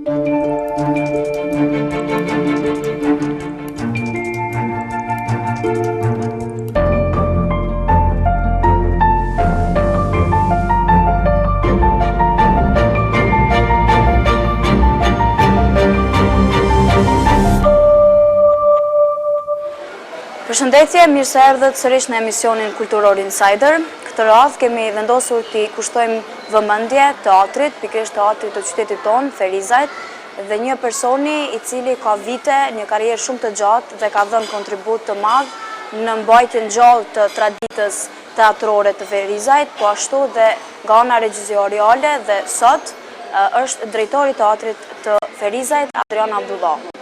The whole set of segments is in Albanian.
Përshëndetje, mirë se erdhët sërish në emisionin Kulturor Insider. Këtë radhë kemi vendosur t'i kushtojmë vëmendje teatrit, pikërisht teatrit të qytetit tonë, Ferizajt, dhe një personi i cili ka vite, një karrierë shumë të gjatë dhe ka dhënë kontribut të madh në mbajtjen gjallë të traditës teatrore të Ferizajt, po ashtu dhe nga ana regjizoriale dhe sot është drejtori i teatrit të Ferizajt, Adrian Abdullahu.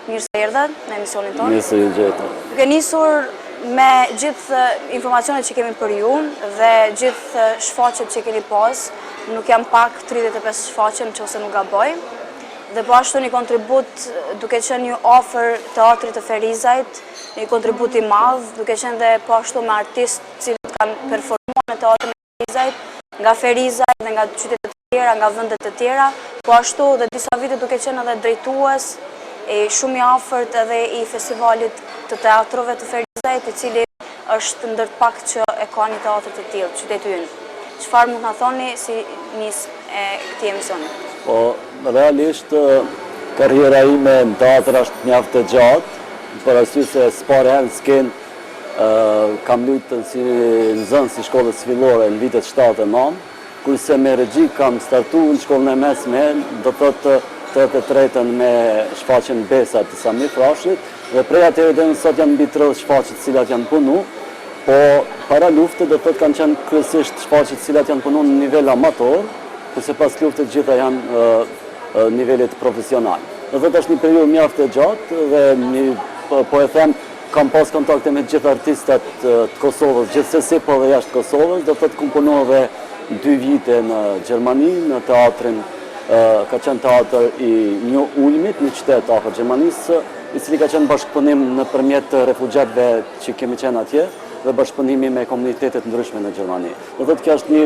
Mirë se erdhët në emisionin tonë. Mirë se ju gjeta. Duke nisur me gjithë informacionet që kemi për ju dhe gjithë shfaqet që keni pas, nuk jam pak 35 shfaqe nëse nuk gaboj, dhe po ashtu një kontribut duke qenë një ofër teatrit të Ferizajt, një kontribut i madh, duke qenë dhe po ashtu me artistë cilët kanë performuar në teatrin e Ferizajt, nga Ferizajt dhe nga qytetet të tjera, nga vendet të tjera, po ashtu dhe disa vite duke qenë edhe drejtues shumë i afërt edhe i festivalit të teatrove të Ferizajt, i cili është ndër pak që e ka një teatr të tillë, qyteti ynë. Çfarë mund të na thoni si nis këtij emisioni? Po, realisht karriera ime në teatr është mjaft e gjatë, për arsye se s'pare herë s'kenë kam luajtur si nxënës i shkollës fillore në vitet 70-9, kurse me regji kam startuar në shkollën e mesme, do thotë 83-ën me shfaqjen Besa të Samir Frashit, dhe prej atëherë deri sot janë mbi 30 shfaqje të cilat janë punu, po para luftës do thotë kanë qenë kryesisht shfaqje të cilat janë punu në nivel amator, kurse pas luftës gjitha janë nivelet profesional. Do thotë është një periudhë mjaft e gjatë dhe po e them kam pas kontakte me të gjithë artistat të Kosovës, gjithsesi po dhe jashtë Kosovës, do thotë punova 2 vite në Gjermani, në teatrin ka qenë teatr i një Ulmit, një qytet afër Gjermanisë, i cili ka qenë bashkëpunim nëpërmjet refugjatëve që kemi qenë atje dhe bashkëpunimi me komunitetet ndryshme në Gjermani. Do thotë kjo është një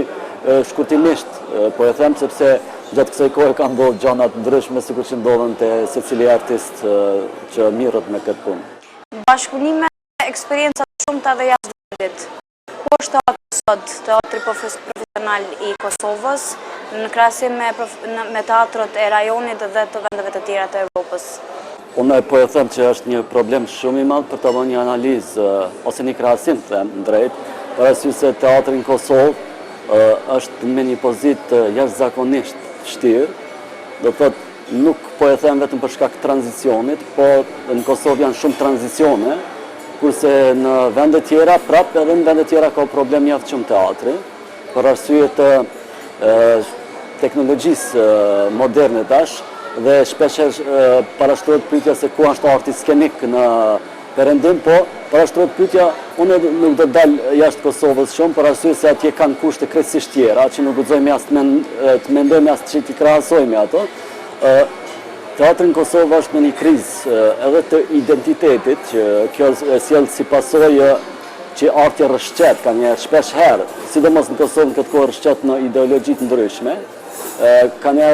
shkurtimisht, po e them sepse gjatë kësaj kohe kanë ndodhur gjëra të ndryshme sikur që ndodhen te secili artist që mirret me këtë punë. Bashkëpunime, eksperjenca të shumta dhe jashtë vendit. Ku është teatri sot, teatri profesional i Kosovës, në krahasim me teatrët e rajonit dhe të vendeve të tjera të Evropës? Unë po e them që është një problem shumë i madh për të bënë një analizë ose një krahasim të them drejt, për arsye se teatri në Kosovë është me një pozitë jashtëzakonisht vështirë. Do thotë nuk po e them vetëm për shkak të tranzicionit, po në Kosovë janë shumë tranzicione, kurse në vende tjera, prapë edhe në vende tjera ka problem mjaft shumë teatri, për arsye të teknologjisë moderne tash, dhe shpesh parashtrohet pyetja se ku është arti skenik në perëndim, po parashtrohet pyetja, unë nuk do dal jashtë Kosovës shumë, për arsye se atje kanë kushte krejtësisht tjera, që nuk guxojmë as të mendojmë as që t'i krahasojmë ato. Teatri në Kosovë është në një krizë edhe të identitetit, që kjo sjell si pasojë që arti rrëshqet ka një shpesh herë, sidomos në Kosovë në këtë kohë rrëshqet në ideologji të ndryshme, ka një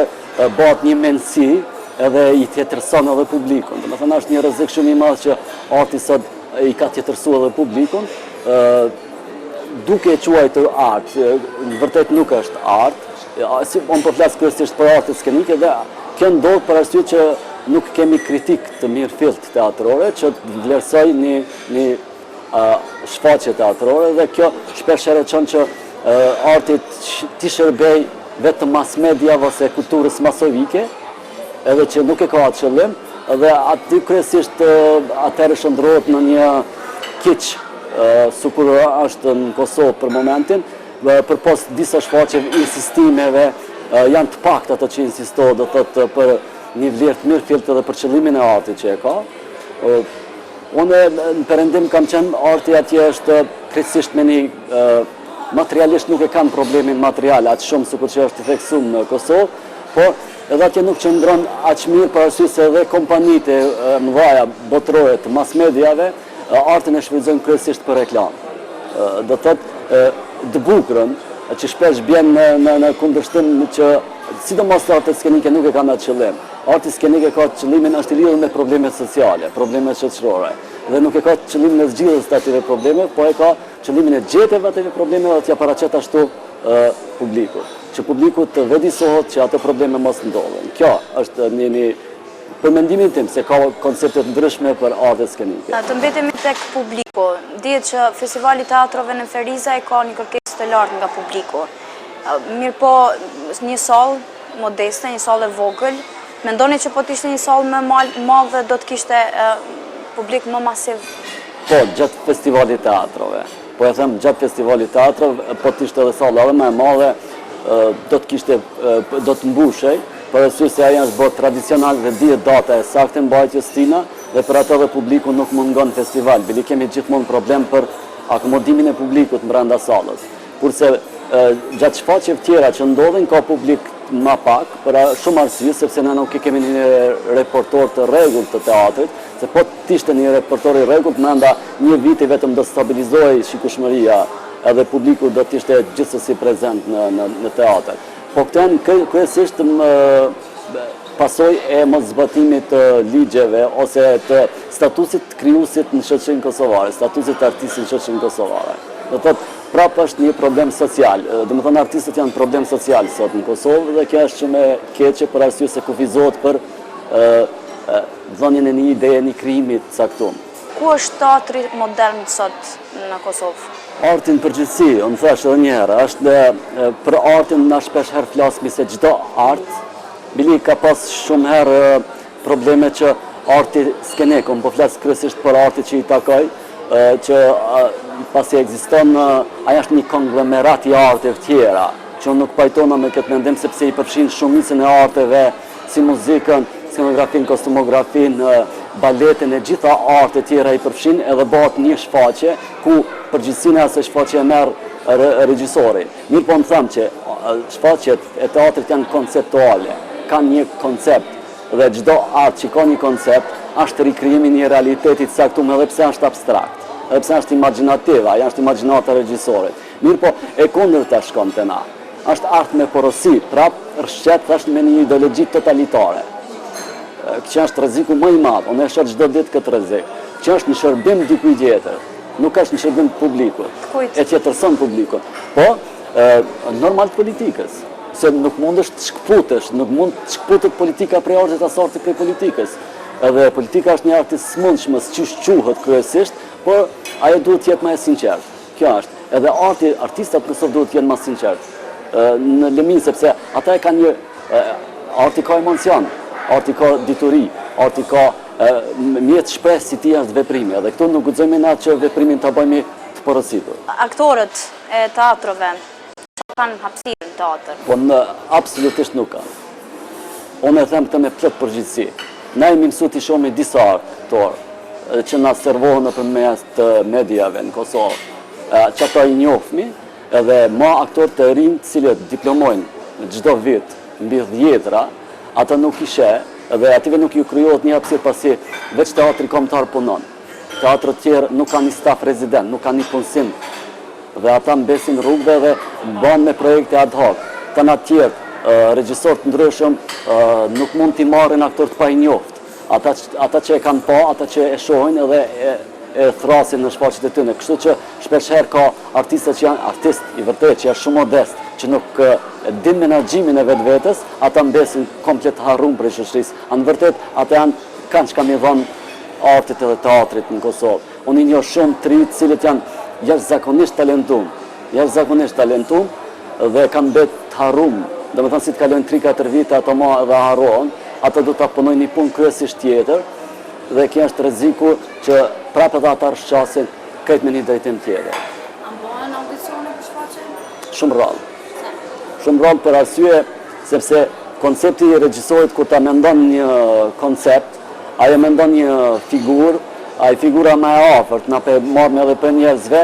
bëhet një mendësi edhe i tjetërson edhe publikun. Domethënë është një rrezik shumë i madh që arti sot i ka tjetërsuar edhe publikun, duke e quajtur art, në vërtet nuk është art. Unë po flas kryesisht për artin skenike dhe kjo ndodh për arsye që nuk kemi kritik të mirëfillt teatrore që të vlerësoj një shfaqje teatrore, dhe kjo shpesh herë çon që artit t'i shërbej vetëm mass media ose kulturës masovike, edhe që nuk e ka atë qëllim, dhe aty kryesisht atëherë shndrohet në një kiç, sikur është në Kosovë për momentin, përpos disa shfaqjeve, insistimeve, janë të pakta ato që insistohet, do thotë për një vlerë të mirëfillt edhe për qëllimin e artit që e ka. Unë në perëndim kam qenë, arti atje është krejtësisht me një materialisht nuk e kanë problemin material atë shumë sikur që është i theksuar në Kosovë, po edhe atje nuk qëndron aq mirë për arsye se edhe kompanitë e mëdha botërore të mass mediave artin e shfrytëzojnë kryesisht për reklamë. Do thotë të bukurën që shpesh bjen në kundërshtim që sidomos artet skenike nuk e kanë atë qëllim. Arti skenik e ka qëllimin është i lidhur me problemet sociale, problemet shoqërore. Dhe nuk e ka qëllimin e zgjidhjes të atyre probleme, po e ka qëllimin e gjetjeve atyre probleme dhe t'ja paraqet ashtu publikut. Që publikut të vëdësohet që ato probleme mos ndodhen. Kjo është një për mendimin tim se ka konceptet ndryshme për artet skenike. Të mbetemi tek publiku. Dihet që Festivali Teatrove në Ferizaj ka një kërkesë të lartë nga publiku. Mirë po, një sallë modeste, një sallë e vogël, mendoni që po t'ishte një sallë më madhe do të kishte publik më masiv? Po, gjatë Festivalit Teatrove. Po e them, gjatë Festivalit Teatrove, po t'ishte edhe sallë edhe më e madhe, do të mbushej, për arsye se ajo është bërë tradicional dhe dihet data e saktë e mbajtjes tina dhe për ato dhe publiku nuk mungon festival. Bili kemi gjithmonë problem për akomodimin e publikut brenda sallës. Kurse gjatë shfaqjeve tjera që ndodhin ka publik më pak, për shumë arsye, sepse ne nuk kemi një repertor të rregullt të teatrit, se po t'ishte një repertor i rregullt, brenda një viti vetëm do stabilizohej shikueshmëria edhe publiku do t'ishte gjithsesi prezent në teatr. Po këtë janë kryesisht pasoj e mos zbatimit të ligjeve ose të statusit krijuesit në shoqërinë kosovare, statusit të artistit në shoqërinë kosovare. Do thotë, prapë është një problem social. Do të thonë artistët janë problem social sot në Kosovë dhe kjo është shumë e keqe për arsye se kufizohet për dhënien e një ideje, një krijimi të caktuar. Ku është teatri modern sot në Kosovë? Artin përgjithësi, unë thash edhe një herë, është për artin na shpesh herë flasmi se çdo art, bili ka pas shumë herë probleme që arti skenik, unë po flas kryesisht për arti që i takoj, që pasi ekziston, ajo është një konglomerat i arteve tjera, që unë nuk pajtona me këtë mendim sepse i përfshin shumicën e arteve, si muzikën, scenografin, kostumografin, baletin e gjitha arte tjera i përfshin edhe bëhet një shfaqje ku përgjithësinë e asaj shfaqje e merr regjisori. Mirë po më thamë që shfaqjet e teatrit janë konceptuale, kanë një koncept dhe çdo art që ka një koncept është rikrijimi i një realiteti të caktuar edhe pse është abstrakt, edhe pse është imagjinativ, ajo është imagjinata e regjisorit. Mirë po e kundërta shkon te na. Është art me porosi, prapë rrshet thashë me një ideologji totalitare. Që është rreziku më i madh, unë e shoh çdo ditë këtë rrezik, që është në shërbim dikujt tjetër, nuk është në shërbim të publikut, e tjetërson publikun. Po, normal të politikës, se nuk mundesh të shkputesh, nuk mund të shkputet politika prej artit as arti prej politikës. Edhe politika është një art i smundshëm, siç quhet kryesisht, por ajo duhet të jetë më e sinqertë. Kjo është. Edhe artistat kësaj duhet të jenë më sinqertë. Në lëmin sepse ata e kanë një arti ka emocion. Arti ka dituri, arti ka mjetë shpresë si ti është veprimi, edhe këtu nuk guxojmë na që veprimin ta bëjmë të porositur. Aktorët e teatrove kanë hapësirë në teatr? Po absolutisht nuk kanë. Unë e them këtë me plot përgjithësi. Na jemi mësuar të shohim disa aktorë që na servohen nëpërmes të mediave në Kosovë, që ata i njohmi, edhe ma aktorë të rinj të cilët diplomojnë çdo vit mbi 10-ra, ata nuk i sheh dhe ative nuk ju krijohet një hapësirë pasi veç teatri kombëtar punon. Teatrët tjerë nuk kanë një staf rezident, nuk kanë një punësim dhe ata mbesin rrugëve dhe bën me projekte ad hoc. Kanë tjerë regjisorë të ndryshëm nuk mund t'i marrin aktorët pa i njoft. Ata që e kanë pa, ata që e shohin edhe e thrasin në shfaqjet e tyre. Kështu që shpesh herë ka artistë që janë artist i vërtet që është shumë modest, që nuk din menaxhimin e vetvetes, ata mbesin komplet harrum për shoqërisë. Në vërtet ata kanë çka më dhon artit edhe teatrit në Kosovë. Unë i njoh shumë të rinj të cilët janë jashtëzakonisht talentuar, dhe kanë mbet të harrum. Domethënë si të kalojnë 3-4 vite ato më edhe harrohen, ata do ta punojnë një punë kryesisht tjetër. Dhe kjo është rreziku që prapë edhe ata rrshasin këtë me një drejtim tjetër. A bëhen audicione për shfaqjen? Shumë rrallë. Shumë rrallë për arsye sepse koncepti i regjisorit kur ta mendon një koncept, ajo mendon një figurë, ai figura më e afërt, na pe marrëm edhe për njerëzve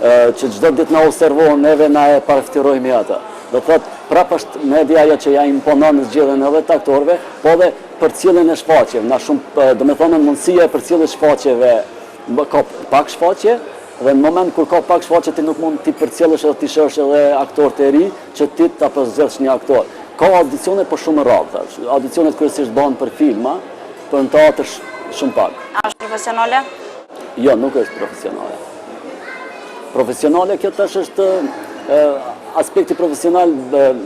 që çdo ditë na observojnë neve na e paraftirojmë atë. Do thotë prapë është media ajo që ja imponon në zgjedhjen edhe të aktorëve, po edhe përcjelljen e shfaqjeve. Na shumë, domethënë mundësia e përcjelljes shfaqjeve, ka pak shfaqje dhe në moment kur ka pak shfaqje ti nuk mund ti përcjellësh edhe ti shohësh edhe aktorë të ri që ti ta përzgjedhësh një aktor. ka audicione për shumë radhë. Audicionet kryesisht bëhen për filma, për në teatr shumë pak. A është profesionale? Jo, nuk është profesionale. Profesionale kjo tash është aspekti profesional,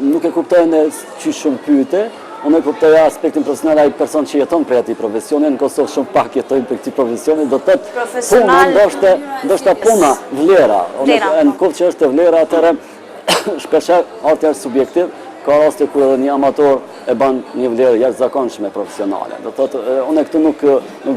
nuk e kuptojnë që shumë pyete, unë e kuptoja aspektin profesional ai person që jeton për ati profesioni, në Kosovë shumë pak jetojnë për këti profesioni, do të tëtë puna, ndoshta puna, vlera. Në kohë që është vlera, atëre shpesher arti është subjektiv, ka raste kur edhe një amator e ban një vlerë jashtëzakonshme profesionale. Do të tëtë, unë këtu nuk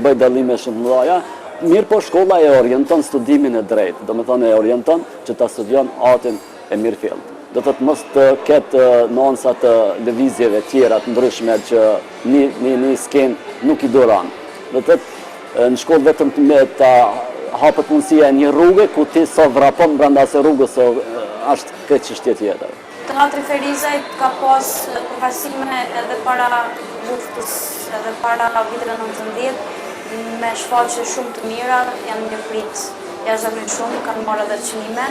bëj dallime shumë mëdha, mirë po shkolla e orienton studimin e drejtë, do me thonë e orienton që ta studion artin e mirëfillt. Do të të mos të ketë nuanca të lëvizjeve tjera të ndryshme që një skenë nuk i duran. Do të të në shkollë vetëm me të hapët mundësia e një rrugë, ku ti so vrapon brenda se rrugës është këtë çështje tjetër. Teatri Ferizaj ka pas përfaqësime edhe para luftës, edhe para viteve 19, me shfaqje shumë të mira, janë një prit jashtëzakonisht shumë, kanë marrë edhe çmime.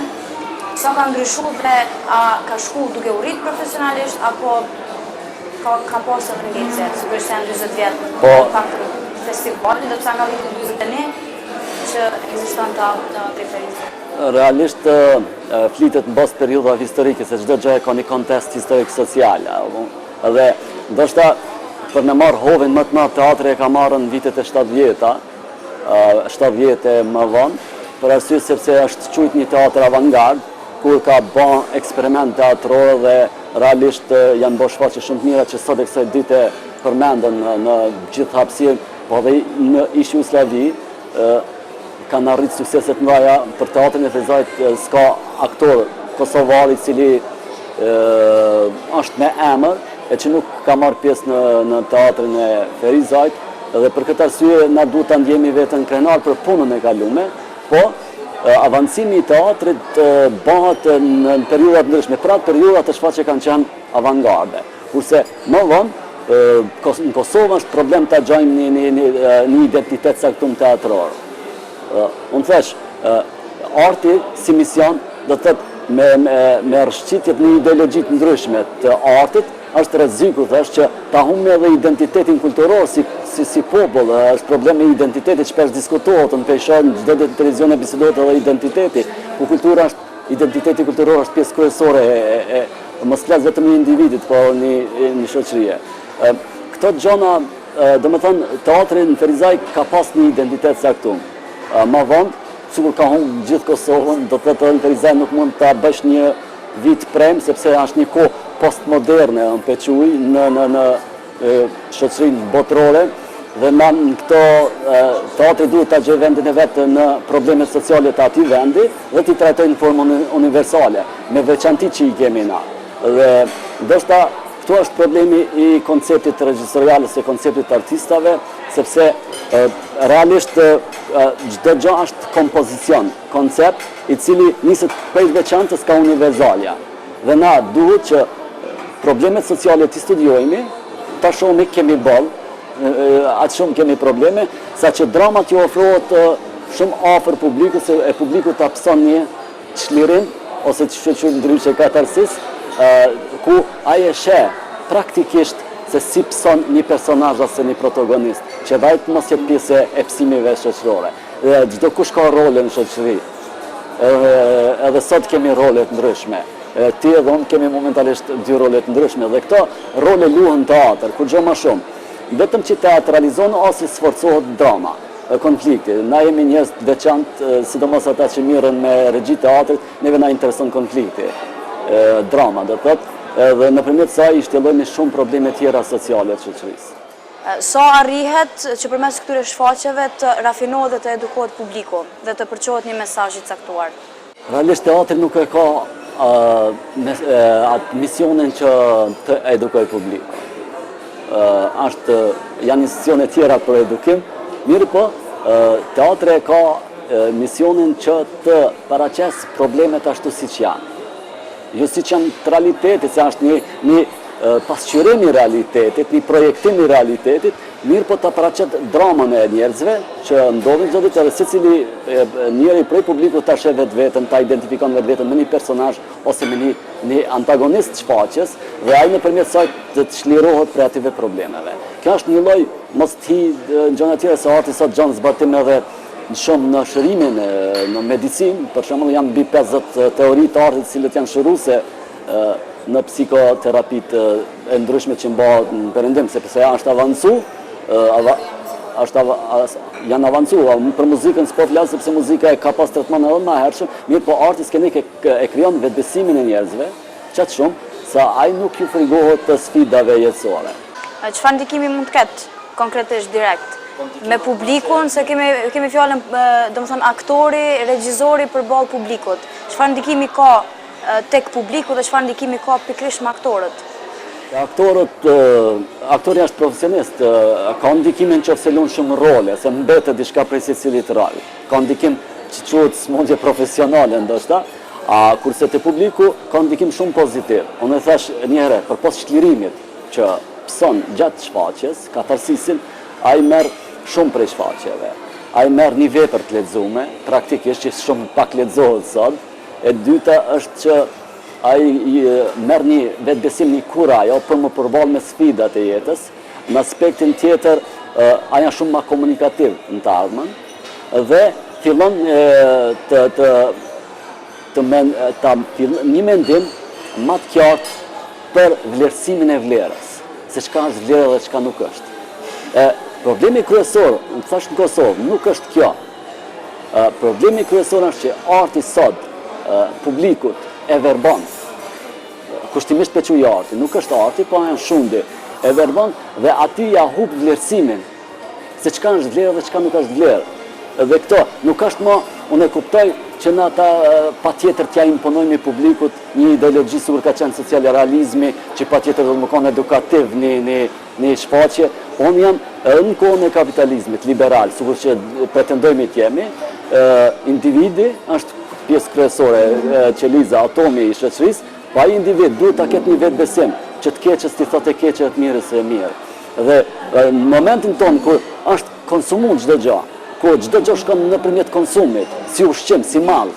Sa ka ndryshuar dhe a ka shku duke u rritë profesionalisht, apo ka pasur edhe ngecje, sigurisht janë 40 vjet pak festivali, do të ka vitin 41 që ekziston Teatri Ferizaj. Realisht flitet në bazë periudhave historike, se çdo gjë ka një kontekst historik-social. Edhe ndoshta për me marrë hovin më të madh teatri e ka marrë në vitet e 70-ta, 70 më vonë, për arsye sepse është quajtur një teatr avangard, kur ka bën eksperiment teatror dhe realisht janë bërë shfaqje shumë të mira që sot e kësaj dite përmenden në gjithë hapësirën, po dhe në ish Jugosllavi kanë arritur suksese të mëdha. Për teatrin e Ferizajt s'ka aktor kosovar i cili është me emër e që nuk ka marrë pjesë në teatrin e Ferizajt, dhe për këtë arsye na duhet ta ndjemi veten krenar për punën e kaluar, po avancimi i teatrit bëhet në periudhat ndryshme. Pra periudhat të shfaqje kanë qenë avangarde. Kurse më vonë në Kosovë është problem ta gjajmë një identitet caktuar teatror. Unë thash, arti si mision do të thotë me rrshqitjet në ideologji të ndryshme të artit është rreziku, thash, që ta humbë edhe identitetin kulturor si popull. Është problem me identitetit që shpesh diskutohet, në peshon çdo televizion e bisedohet edhe identiteti, ku kultura është identiteti kulturor është pjesë kryesore e mos flas vetëm një individit, po një shoqërie. Këto gjëra, domethënë teatri në Ferizaj ka pas një identitet caktuar. Më vonë, sikur ka humbë gjithë Kosovën, do të thotë në Ferizaj nuk mund ta bësh një vit prem, sepse është një kohë postmoderne, në pequj, në shoqërinë botërore, dhe në këto teatri duhet ta gjejë vendin e vetë në problemet sociale të atij vendi dhe t'i trajtojnë në formë universale, me veçanti që i kemi na. Dhe ndoshta këtu është problemi i konceptit regjisorial ose konceptit artistave, sepse realisht çdo gjë është kompozicion, koncept i cili niset prej veçantës ka universalja. Dhe na duhet që problemet sociale t'i studiojmë, ta shumë kemi boll, atë shumë kemi probleme, sa që dramat ju ofrohet shumë afër publikut, se e publiku ta pëson një çlirim ose që ndryshe katarsis, ku ai e sheh praktikisht se si pëson një personazh ose një protagonist, që vajt mos jetë pjesë e pësimive shoqërore. Dhe çdo kush ka role në shoqëri. Edhe sot kemi role të ndryshme. Ti edhe unë kemi momentalisht 2 role të ndryshme, dhe këto role luhen teatr, kur gjë më shumë. Vetëm që teatralizon ose sforcohet drama, konflikti. Na jemi njerëz të veçantë, sidomos ata që mirën me regji teatrit, neve na intereson konflikti, drama, do thotë, dhe nëpërmjet saj i shtjellojmë shumë probleme tjera sociale të shoqërisë. Sa arrihet që përmes këtyre shfaqjeve të rafinohet dhe të edukohet publiku dhe të përçohet një mesazh i caktuar? Realisht teatri nuk e ka atë misionin që të edukoj publiku. Janë institucione tjera për edukim, mirë po, teatri ka misionin që të paraqes problemet ashtu siç janë. Jo siç janë të realitetit, se është pasqyrimi i realitetit, një projektim i realitetit, mirë po të paraqet dramën e njerëzve që ndodhin çdo ditë edhe secili njeri prej publikut ta sheh vetveten, ta identifikon vetveten me një personazh ose me një antagonist shfaqjes dhe ai nëpërmjet saj të çlirohet prej atyve problemeve. Kjo është një lloj mos hi në gjëra të tjera se arti sot gjon zbatim edhe shumë në shërimin në medicinë, për shembull janë mbi 50 teori të artit të cilët janë shëruese në psikoterapitë e ndryshme që bëhet në perëndim, sepse është avancu, janë avancu, për muzikën s'po flas sepse muzika ka pas tretman edhe më hershëm, mirë po arti skenik e krijon vetbesimin e njerëzve, qatë shumë, sa ai nuk ju frigohet të sfidave jetësore. Çfarë ndikimi mund të ketë konkretisht direkt me publikun, se kemi fjalën domethënë aktori, regjizori përballë publikut. Çfarë ndikimi ka tek publiku dhe çfarë ndikimi ka pikërisht me aktorët? Aktori është profesionist, ka ndikimin që lun shumë role, se mbetet diçka prej secilit rol. Ka ndikim që quhet smundje profesionale ndoshta, kurse te publiku ka ndikim shumë pozitiv. Unë e thash një herë, përpos çlirimit që pson gjatë shfaqjes, katarsisin, ai merr shumë prej shfaqjeve. Ai merr një vepër të lexuar, praktikisht që shumë pak lexohet sot. E dyta është që ai merr një vetbesim, një kuraj, për më përballë me sfidat e jetës. Në aspektin tjetër, ai është shumë më komunikativ në të ardhmen dhe fillon një mendim më të qartë për vlerësimin e vlerës, se çka është vlera dhe çka nuk është. Problemi kryesor, më thash në Kosovë, nuk është kjo. Problemi kryesor është që arti sot publikut e verbon, kushtimisht për quj arti, nuk është arti, po janë shundi, e verbon dhe aty ja hub vlerësimin, se çka është vlerë dhe çka nuk është vlerë. Dhe këto, nuk është më, unë e kuptoj që në ata pa tjetër t'ja imponojmë i publikut një ideologi sigur ka qenë social-realizmi, që pa tjetër do të më konë edukativ një shfaqje. Unë jam në kohën e kapitalizmit liberal, sigur që pretendojmë të jemi, individi është pjesë kryesore, qeliza, atomi i shoqërisë, pa ai individ duhet ta ketë një vetbesim, që të keqës ti thotë e keqe e të mirës e mirë. Dhe në momentin tonë kur është konsumuar çdo gjë, ku çdo gjë shkon nëpërmjet konsumit, si ushqim, si mall,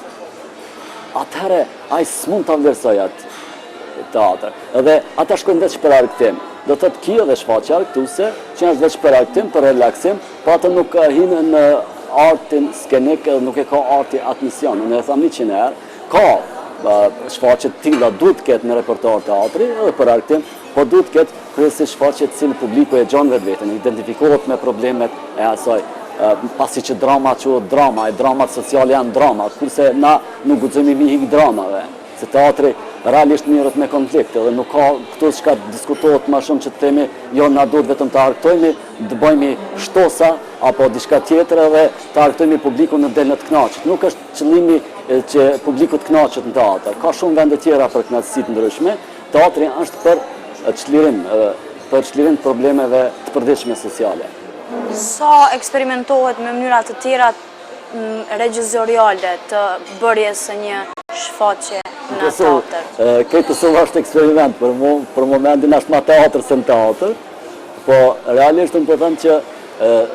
atëherë ai s'mund ta vlerësoj atë teatr. Edhe ata shkojnë veç për argëtim. Do thotë kjo dhe shfaqja argëtuese, që është veç për argëtim, për relaksim, po ata nuk hinë në artin skenik, nuk e ka arti atë mision. Unë e tham 100 herë, ka shfaqje të tilla duhet të ketë në repertoar teatri edhe për argëtim, po duhet të ketë kryesisht shfaqje të cilë publiku e gjon vetveten, identifikohet me problemet e asaj. Pasi që drama quhet drama, e dramat sociale janë drama, kurse na nuk guxojmë mi hik dramave, se teatri realisht mirët me konflikte dhe nuk ka këtu çka diskutohet më shumë që të themi jo na duhet vetëm të argëtojmë, të bëjmë shtosa apo diçka tjetër edhe të argëtojmë publikun në del në të kënaqur. Nuk është qëllimi që publiku të kënaqet në teatr. Ka shumë vende tjera për kënaqësi të ndryshme. Teatri është për çlirim problemeve të përditshme sociale. Sa eksperimentohet me mënyra të tjera regjizoriale të bërjes së një shfaqje në teatr? Këtë Kosova është eksperiment, për momentin është ma teatr se në teatr, po realisht më përthëm që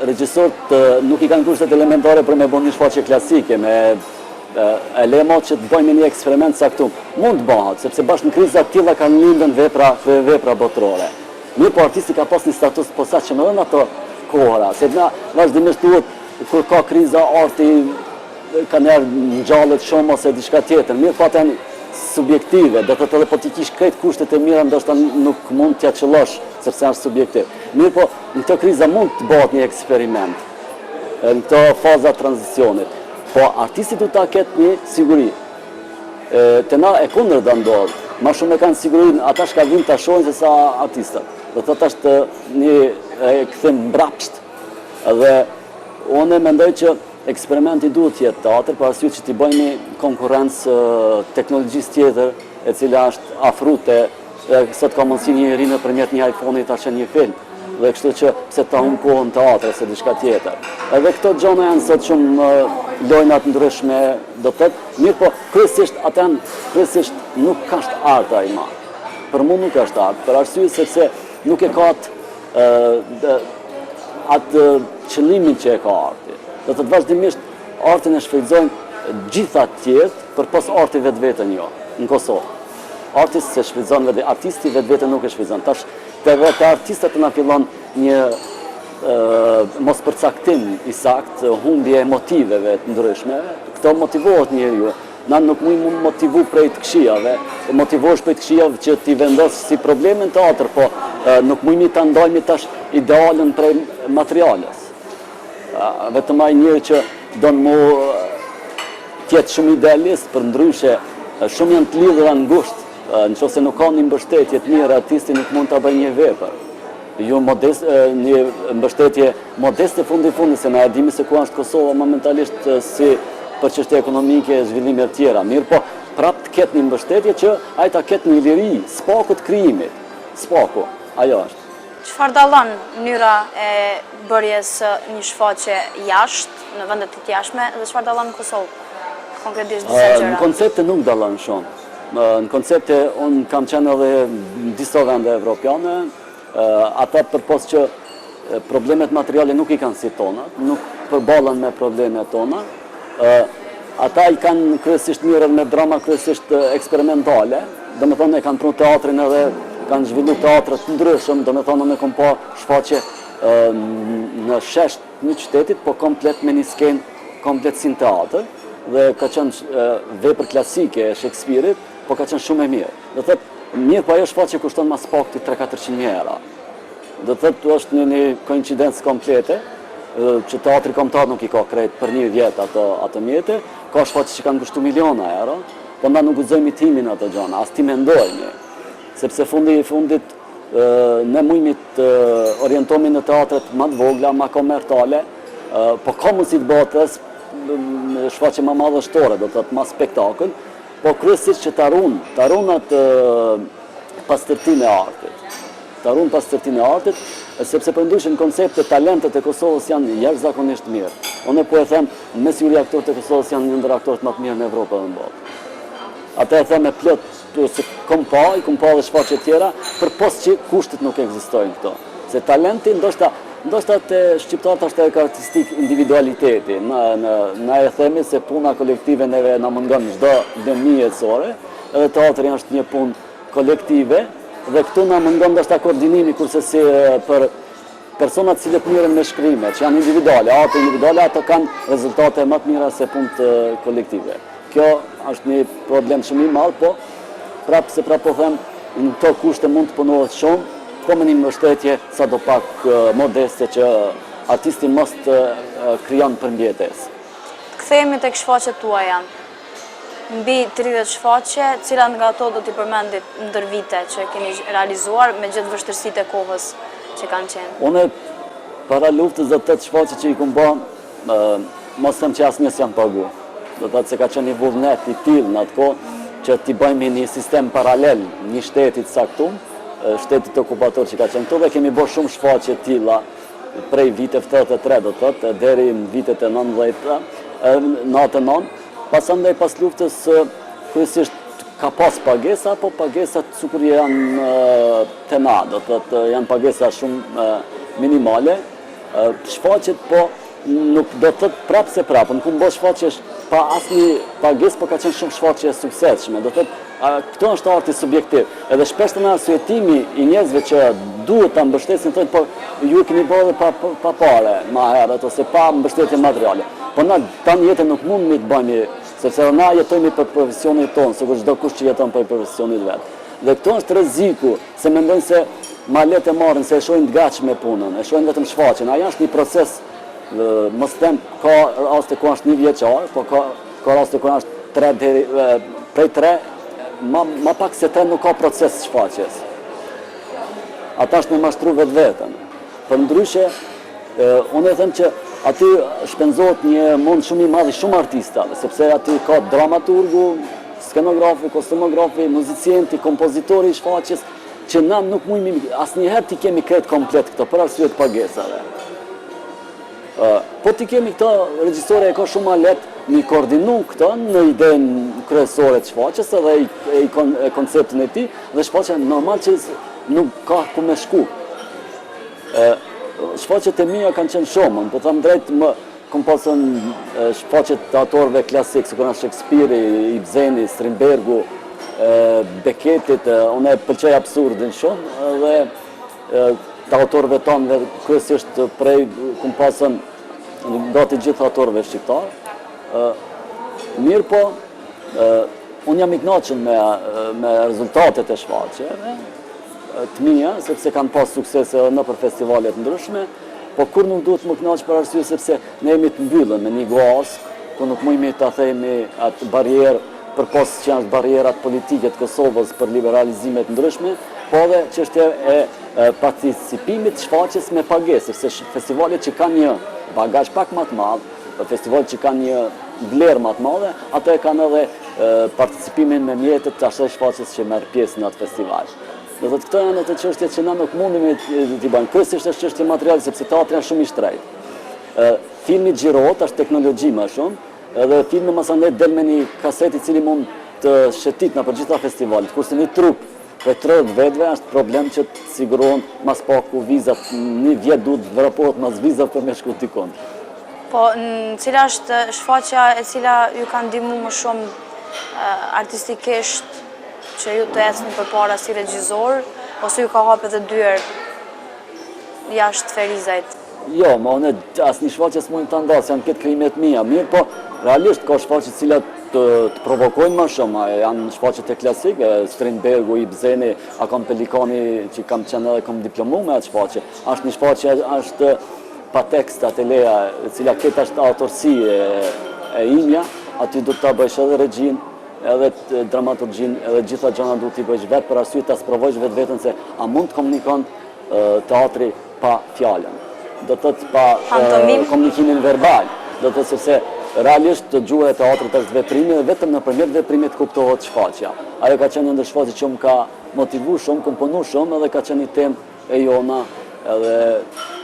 regjisorët nuk i kanë kushtet elementare për me bën një shfaqje klasike, me elemo që të bëjmë një eksperiment saktum. Mund të bëhat, sepse bashkë në krizat tilla kanë lindën vepra botërore. Mirë po artisti ka pas një status posaçëm edhe në ato kohëra, se na vazhdimisht duhet kur ka kriza arti ka njerë ngjallet shumë ose diçka tjetër. Mirë po atë janë subjektive, do të thotë edhe po ti kish krejt kushtet e mira ndoshta nuk mund t'ja qellosh sepse është subjektiv. Mirë po në këtë krizë mund të bëhet një eksperiment në këtë faza tranzicionit. Po artisti duhet ta ketë një siguri. Te na e kundërta ndodh. Ma shumë e kanë sigurinë ata që vinë ta shohin se sa artistët. Do thotë është një kthim mbrapsht. Dhe unë mendoj që eksperimenti duhet të jetë teatr, për arsye që t'i bëjmë konkurrencë teknologjisë tjetër, e cila është afrute, sot ka mundësi një rinë nëpërmjet një iPhone-i ta sheh një film. Dhe kështu që pse ta humb kohën teatr ose diçka tjetër. Edhe këto gjëra janë sot shumë lojna të ndryshme, do të thotë, mirë po kryesisht nuk ka art ai më. për mu nuk është artë, për arsye sepse nuk e ka atë qëllimin që e ka arti. Do të vazhdimisht artin e shfrytëzojnë gjitha tjertë, për pos arti vetë-vetën jo, në Kosovë. Artisti se shfrytëzon vetë, artisti vetë-vetën nuk e shfrytëzon. Tash te artistët na fillon një mos përcaktim i saktë, humbje motiveve të ndryshme. Këto motivohet njeriu. Na nuk mund motivu prej të këqijave, motivohesh prej të këqijave që ti vendos si probleme në teatr, po nuk mundmi ta ndajmë tash idealën prej materiales. Vetëm ai njeri që don mu tjetë shumë idealist, për ndryshe shumë janë të lidhura në ngusht, nëse nuk ka një mbështetje të mirë, artisti nuk mund ta bëjë një vepër. Jo modest, një mbështetje modeste fundi se na e dimi se ku është Kosova momentalisht si për çështje ekonomike e zhvillime të tjera. Mirë po, prapë të ketë një mbështetje që ai ta ketë një liri, spaku të krijimit. Spaku, ajo është. Çfarë dallon mënyra e bërjes një shfaqje jashtë, në vende të jashtme, dhe çfarë dallon në Kosovë? Konkretisht disa gjëra. Në koncepte nuk dallon shumë. Në koncepte unë kam qenë edhe në disa vende evropiane, ata përpos që problemet materiale nuk i kanë si tona, nuk përballen me problemet tona. Ata i kanë kryesisht mirë me drama kryesisht eksperimentale, do me thonë e kanë pru teatrin edhe kanë zhvillu teatrat të ndryshëm, do me thonë me kom pa shfaqje në shesht një qytetit, po komplet me një skenë, komplet si në teatr, dhe ka qenë vepër klasike e Shakespeare-it, po ka qenë shumë e mirë. Do thëtë, mirë po ajo shfaqje kushton mas pakti 300-400 euro. Do thëtë, është një koincidencë komplete, që teatri kombëtar nuk i ka krejt për një vjet ato mjete, ka shfaqje që kanë kushtu miliona euro, po na nuk guxojmë timin ato gjona, as ti mendojmë. Sepse fundit ne mujmi të orientohemi në teatret më të vogla, më komerciale, po ka mundësi të bëhet shfaqje më madhështore, do të thotë më spektakël, po kryesisht që ta ruan atë pastërtinë e artit. Ta ruan pastërtinë e artit, sepse përndryshe në koncepte talentet e Kosovës janë jashtëzakonisht mirë. Unë po e them, mes juri aktorët e Kosovës janë një ndër aktorët më të mirë në Evropë dhe në botë. Ata e them me plot se kom pa dhe shfaqje tjera, përpos që kushtet nuk ekzistojnë këto. Se talenti ndoshta te shqiptarët është e karakteristik individualiteti. Na e themi se puna kolektive neve na mungon çdo dëmi jetësore, edhe teatri është një punë kolektive, dhe këtu na mungon ndoshta koordinimi, kurse si për personat cilët mirën me shkrimet, që janë individuale, ato individuale, ato kanë rezultate më të mira se punët kolektive. Kjo është një problem shumë i madh, po prapë po them, në këto kushte mund të punohet shumë, po me një mbështetje sadopak modeste që artisti mos të krijon përmbjetesë. Kthehemi tek shfaqjet tuaja. Mbi 30 shfaqje, cilat nga ato do t'i përmendit ndër vite që keni realizuar me gjithë vështirësitë e kohës që kanë qenë? Unë para luftës dhe 8 shfaqje që i kom bën, mos them që asnjë s'jam pagu. Do të thotë se ka qenë një vullnet i tillë në atë kohë që t'i bëjmë një sistem paralel një shtetit saktum, shtetit okupator që ka qenë këtu, dhe kemi bërë shumë shfaqje të tilla prej viteve 83 do të thotë deri në vitet e 99. Pasandaj pas luftës kryesisht ka pas pagesa, po pagesat sikur janë të na, do të thotë janë pagesa shumë minimale. Shfaqjet po nuk do të thotë prapë se prapë, nuk mund bësh shfaqje pa asnjë pagesë, po ka qenë shumë shfaqje suksesshme. Do të thotë këto është arti subjektiv. Edhe shpesh të na arsyetimi i njerëzve që duhet ta mbështesin thonë po ju keni bërë pa pare më herët ose pa mbështetje materiale. Po na tani jetën nuk mundemi të bëjmë, sepse na jetojmë për profesionin tonë, sikur çdo kush që jeton për profesionin vet. Dhe këto është rreziku, se mendojnë se ma letë e marrin, se e shohin të gatshme punën, e shohin vetëm shfaqjen. Ajo është një proces, mos them ka raste ku është 1 vjeçar, po ka raste ku është 3 deri prej 3, ma pak se 3 nuk ka proces shfaqjes. Ata është me mashtru vetveten. Përndryshe, unë e them që aty shpenzohet një mund shumë i madh i shumë artistave, sepse aty ka dramaturgu, skenografi, kostumografi, muzicienti, kompozitori i shfaqjes, që na nuk mundemi asnjëherë ti kemi krejt komplet këto për arsye të pagesave. Po ti kemi këto regjisore e ka shumë ma lehtë mi koordinu këto në idenë kryesore të shfaqjes edhe i konceptin e tij, dhe shfaqja normal që nuk ka ku me shku. Shfaqjet e mia kanë qenë shumë, po them drejt kom pasën shfaqjet të autorëve klasik, si kur Shakespeare, Ibseni, Strindbergu, Becketit, unë e pëlqej absurdin shumë, dhe të autorëve tonë, kryesisht prej kom pasën gati gjithë autorëve shqiptar. Mirë po, unë jam i kënaqur me rezultatet e shfaqjeve të mia, sepse kanë pas suksese në për festivalet ndryshme, po kur nuk duhet më kënaq për arsye sepse ne jemi të mbyllur me një gaz, ku nuk mujmë ta themi atë barrierë përpos që janë barrierat politike të Kosovës për liberalizimet ndryshme, po edhe çështja e participimit të shfaqjes me pagesë, sepse festivalet që kanë një bagazh pak më të madh, festivalet që kanë një vlerë më të madhe, ato e kanë edhe participimin me mjetet të asaj shfaqjes që merr pjesë në atë festival. Do të këto janë ato çështje që na nuk mundemi t'i bëjmë. Kryesisht është çështje materiale sepse teatri është shumë i shtrejtë. Filmi xhirohet, është teknologji më shumë, edhe filmi masandej del me një kaset i cili mund të shetit në përgjithësa festivalet, kurse një trup për 30 vetëve është problem që të sigurohen mas paku vizat, një vjet duhet vrapohet mas vizat për me shku tikon. Po, në cila është shfaqja e cila ju ka ndihmu më shumë artistikisht që ju të ecni përpara si regjisor, ose ju ka hapur edhe dyer jashtë ferizajt? Jo, ma unë asë një shfaqje s'mujnë të ndasë, janë këtë krimet mija, mirë, po realisht ka shfaqje cilat të provokojnë më shumë, janë shfaqjet e klasike, Strindbergu, Ibseni, Akon Pelikani, që kam qenë edhe kom diplomu me atë shfaqje. Ashtë një shfaqje, është pa tekst ateleja, cila këtë është autorsi e imja, aty du të bëjsh edhe regjin, edhe dramaturgjin, edhe gjitha gjana du t'i bëjsh vetë për arsye ta sprovojsh vetë vetën se a mund të komunikon teatri pa fjallën. Do të thotë pa komunikimin verbal. Do të thotë sepse realisht gjuha e teatrit është veprimi dhe vetëm nëpërmjet veprimit kuptohet shfaqja. Ajo ka qenë një ndër shfaqjet që më ka motivuar shumë, komponu shumë edhe ka qenë një temë e jona edhe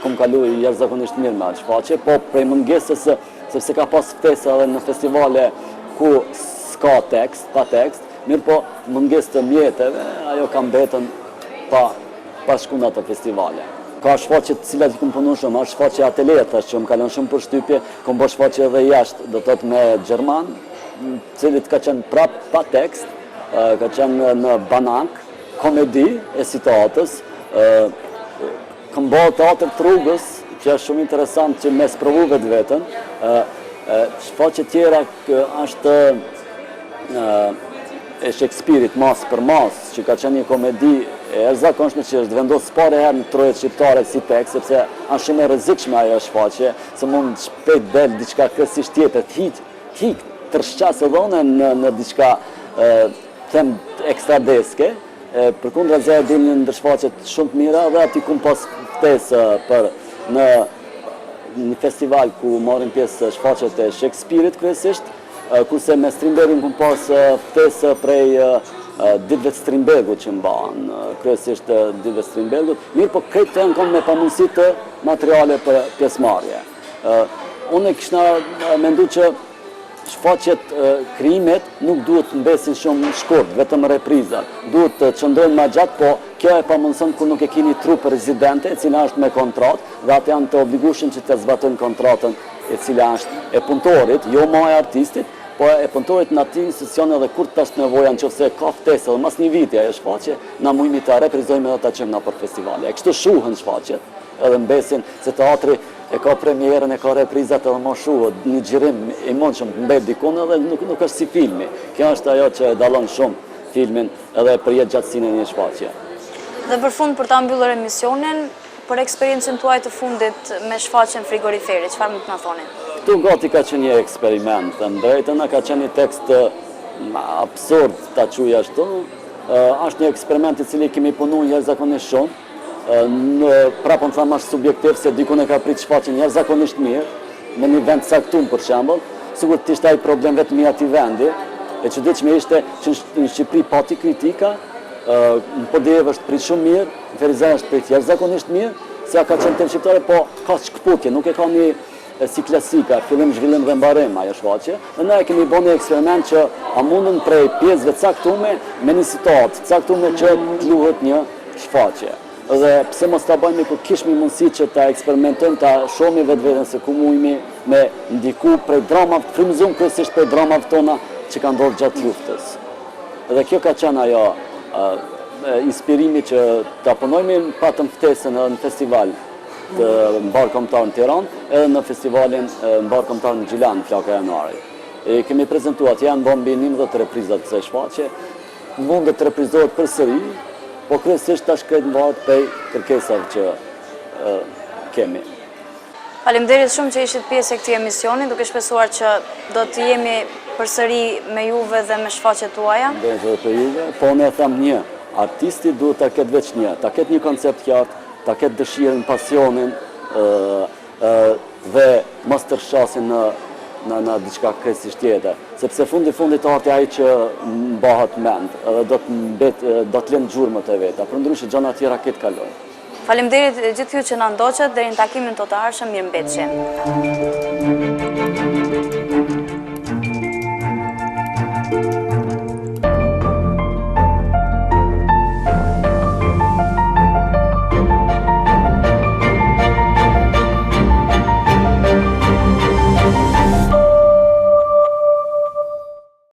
kom kalu jashtëzakonisht mirë me atë shfaqje, po prej mungesës sepse ka pas ftesa edhe në festivale ku s'ka tekst, pa tekst, mirë po mungesë të mjeteve, ajo ka mbetën pa shku në ato festivale. Ka shfaqje të cilat i kom punu shumë, është shfaqje atelier që më kalon shumë për shtypje, kom bërë shfaqje edhe jashtë, do të thotë me Gjerman, cilit ka qenë prap pa tekst, ka qenë në Banak, komedi e situatës, kom bërë teatr të rrugës, që është shumë interesant që me sprovu vetë vetën, shfaqje tjera është e Shakespeare-it mas për mas, që ka qenë një komedi e erzakonshme që është vendosur pare herë në trojet shqiptare si tekst, sepse është shumë e rrezikshme ajo shfaqje, se mund shpejt del diçka kryesisht tjetër, të tërshqas edhe në diçka them ekstradeske, përkundra e dilin në ndër shfaqjet shumë të mira dhe aty kum pas ftesë për në një festival ku marrin pjesë shfaqjet e Shakespeare-it kryesisht, kurse me Strindbergun kum pas ftesë prej ditëve të Strindbergut që mbahen, kryesisht ditëve të Strindbergut, mirë po këtë janë kom me pamundësi të materiale për pjesëmarrje. Unë kishna mendu që shfaqjet krijimet nuk duhet të mbesin shumë shkurt, vetëm reprizat. Duhet të qëndrojnë më gjatë, po kjo e pamundson kur nuk e keni trup rezidente, e cila është me kontratë, dhe atë janë të obligueshëm që të zbatojnë kontratën e cila është e punëtorit, jo më e artistit, po e punëtorit në atë institucion edhe kur të është nevoja nëse ka ftesë edhe mas një viti ajo shfaqje, na mujmi ta reprizojmë edhe ta çojmë na për festivale. E kështu shuhen shfaqjet, edhe mbesin se teatri e ka premierën, e ka reprizat edhe më shuhet, një xhirim i mundshëm të mbet dikun edhe nuk është si filmi. Kjo është ajo që dallon shumë filmin edhe për jetëgjatësinë e një shfaqje. Dhe për fund, për ta mbyllur emisionin, për eksperiencën tuaj të fundit me shfaqjen frigoriferi, çfarë mund të na thoni? Këtu gati ka qenë një eksperiment, të drejtën, ka qenë një tekst absurd ta quaj ashtu. Është një eksperiment i cili kemi punuar jashtëzakonisht shumë. Prapë në thamë është subjektiv se dikun e ka prit shfaqjen jashtëzakonisht mirë, në një vend caktuar për shembull, sigur të ishte ai problem vetëm i atij vendi, e çuditshme ishte që në Shqipëri pati kritika, në Podjevë është prit shumë mirë, në Ferizaj është prit jashtëzakonisht mirë, se ka qenë temë shqiptare, po ka shkëputje, nuk e ka një si klasika, fillim, zhvillim dhe mbarim ajo shfaqje. Dhe ne kemi bërë një eksperiment që a mundën prej pjesëve caktume me një situatë caktume që të luhet një shfaqje. Dhe pse mos ta bëjmë kur kishmi mundësi që ta eksperimentojmë, ta shohim vetveten se ku mundemi me ndiku prej dramave, frymëzum kryesisht prej dramave tona që kanë ndodhur gjatë luftës. Dhe kjo ka qenë ajo inspirimi që ta punojmë patëm ftesën në festival të mbar kombëtar në Tiranë, edhe në festivalin mbar kombëtar në Gjilan, Flaka Janari. Kemi prezantuar atje, janë mbi 11 reprizat të kësaj shfaqje. Mundet të reprizohet përsëri, po kryesisht tash këtë mbahet prej kërkesave që kemi. Faleminderit shumë që ishit pjesë e këtij emisioni, duke shpresuar që do të jemi përsëri me juve dhe me shfaqjet tuaja. Dhe për juve, po ne them një, artisti duhet ta ketë veç një, ta ketë një koncept qartë, ta ketë dëshirën, pasionin dhe mos të rrashin në diçka kryesisht tjetër, sepse fundit arti ai që mbahet mend, edhe do të lënë gjurmët e veta, përndryshe gjëra të tjera këtë kalojnë. Faleminderit gjithë ju që na ndoqët, deri në takimin të ardhshëm, mirëmbëjtje.